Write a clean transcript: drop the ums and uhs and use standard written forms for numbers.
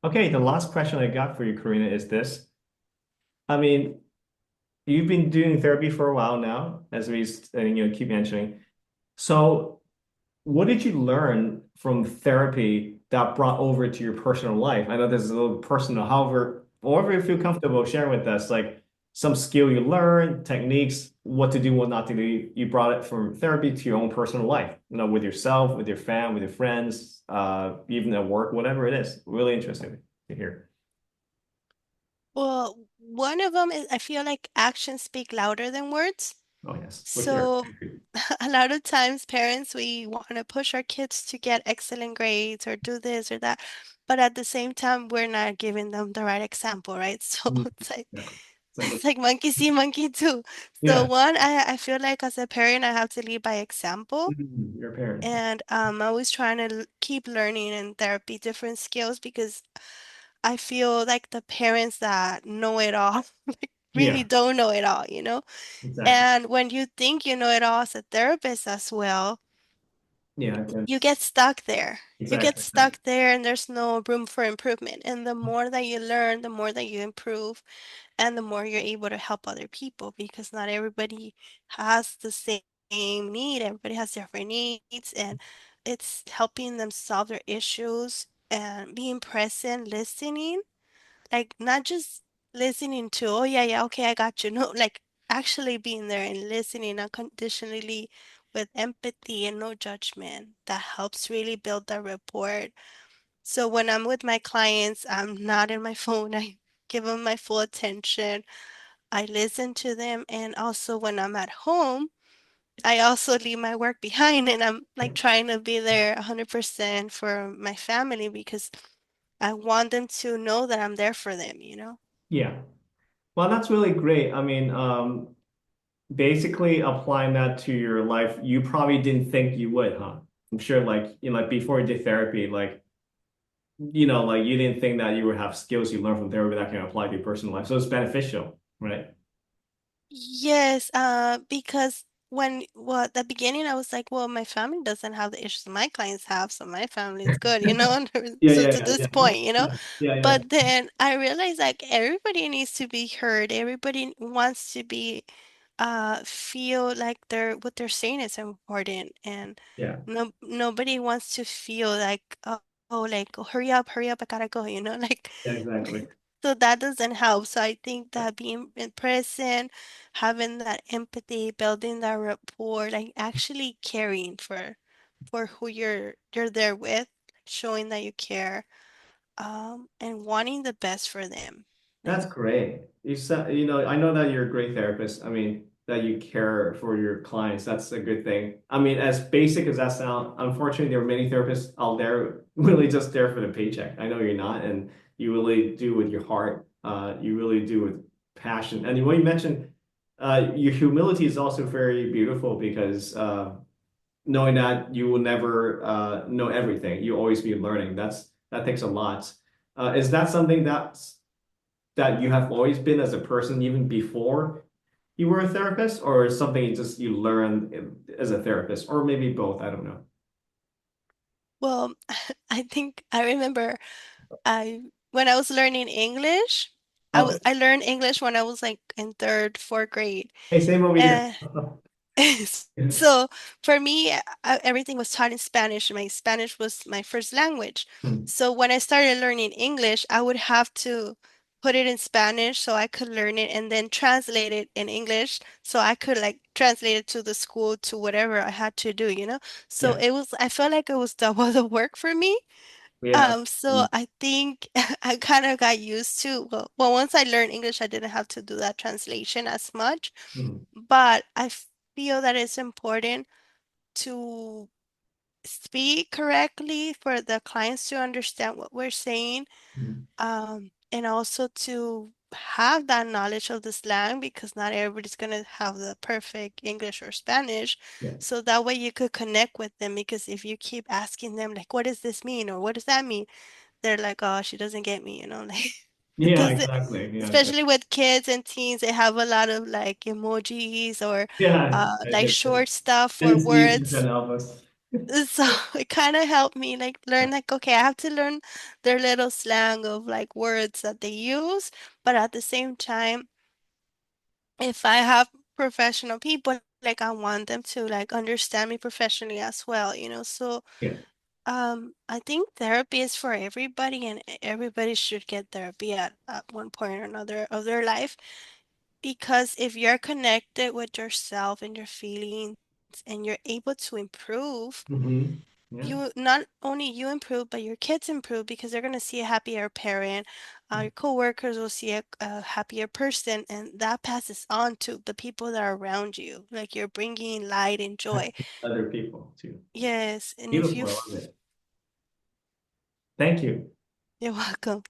Okay, the last question I got for you, Karina, is this. I mean, you've been doing therapy for a while now, as we keep mentioning. So, what did you learn from therapy that brought over to your personal life? I know this is a little personal, however you feel comfortable sharing with us, like some skill you learned, techniques, what to do, what not to do. You brought it from therapy to your own personal life, with yourself, with your fam, with your friends, even at work, whatever it is. Really interesting to hear. Well, one of them is I feel like actions speak louder than words. Oh, yes, for sure. So a lot of times parents we want to push our kids to get excellent grades or do this or that, but at the same time we're not giving them the right example, right? So Mhm. it's like Yeah. It's like, it's like monkey see, monkey do. So yeah, one, I feel like as a parent I have to lead by example. your parent. And I always trying to keep learning in therapy different skills because I feel like the parents that know it all like really Yeah, don't know it all, you know? exactly. And when you think you know it all as a therapist as well, Yeah, you that's get stuck there. You get exactly. stuck there and there's no room for improvement. And the more that you learn, the more that you improve, and the more you're able to help other people because not everybody has the same need. Everybody has different needs, and it's helping them solve their issues and being present, listening, like not just listening to, oh yeah, yeah, okay, I got you. No, like actually being there and listening unconditionally with empathy and no judgment. That helps really build that rapport. So when I'm with my clients, I'm not in my phone. I give them my full attention. I listen to them. And also when I'm at home, I also leave my work behind and I'm like trying to be there 100% for my family because I want them to know that I'm there for them, you know? Yeah. Well, that's really great. I mean, basically applying that to your life, you probably didn't think you would, huh? I'm sure, like before you did therapy, like you didn't think that you would have skills you learned from therapy that can apply to your personal life. So it's beneficial, right? Yes, because well, at the beginning I was like, well, my family doesn't have the issues my clients have, so my family is good, you know, Yeah, so yeah, to yeah, this yeah, point, you know. yeah, yeah, yeah, But then I realized like everybody needs to be heard. Everybody wants to be feel like what they're saying is important and yeah. nobody wants to feel like oh like hurry up, I gotta go, you know, like Yeah, exactly. so that doesn't help. So I think that being in present, having that empathy, building that rapport, like actually caring for who you're there with, showing that you care, and wanting the best for them. Like, That's great. I know that you're a great therapist. I mean, that you care for your clients. That's a good thing. I mean, as basic as that sounds, unfortunately, there are many therapists out there really just there for the paycheck. I know you're not, and you really do with your heart. You really do with passion. And what you mentioned, your humility is also very beautiful because knowing that you will never know everything, you always be learning. That takes a lot. Is that something that you have always been as a person even before you were a therapist, or is something you learned as a therapist, or maybe both? I don't know. well, I think I remember I when I was learning English, Okay. I learned English when I was like in third, fourth grade. Hey, same over here. And so for me, everything was taught in Spanish. My Spanish was my first language. Hmm. So when I started learning English, I would have to put it in Spanish so I could learn it and then translate it in English so I could like translate it to the school to whatever I had to do, you know? So Yeah. it was, I felt like it was double the work for me. Yeah. So Mm. I think I kind of got used to, once I learned English, I didn't have to do that translation as much. Mm. But I feel that it's important to speak correctly for the clients to understand what we're saying, Mm. and also to have that knowledge of the slang because not everybody's going to have the perfect English or Spanish. Yeah. So that way you could connect with them because if you keep asking them, like, what does this mean? Or what does that mean? They're like, oh, she doesn't get me, you know, like it Yeah, doesn't, exactly. Yeah, exactly. especially with kids and teens, they have a lot of like emojis or Yeah. like short stuff Gen for Z is just trying words. to help us. So it kind of helped me like learn like okay, I have to learn their little slang of like words that they use, but at the same time, if I have professional people, like I want them to like understand me professionally as well, you know. So Yeah. I think therapy is for everybody, and everybody should get therapy at one point or another of their life. Because if you're connected with yourself and your feelings and you're able to improve, Hmm. Yeah. you not only you improve, but your kids improve because they're gonna see a happier parent. Your coworkers will see a happier person, and that passes on to the people that are around you. Like you're bringing light and joy. Other people too. Yes, and if Beautiful. you, I love it. Thank you. you're welcome.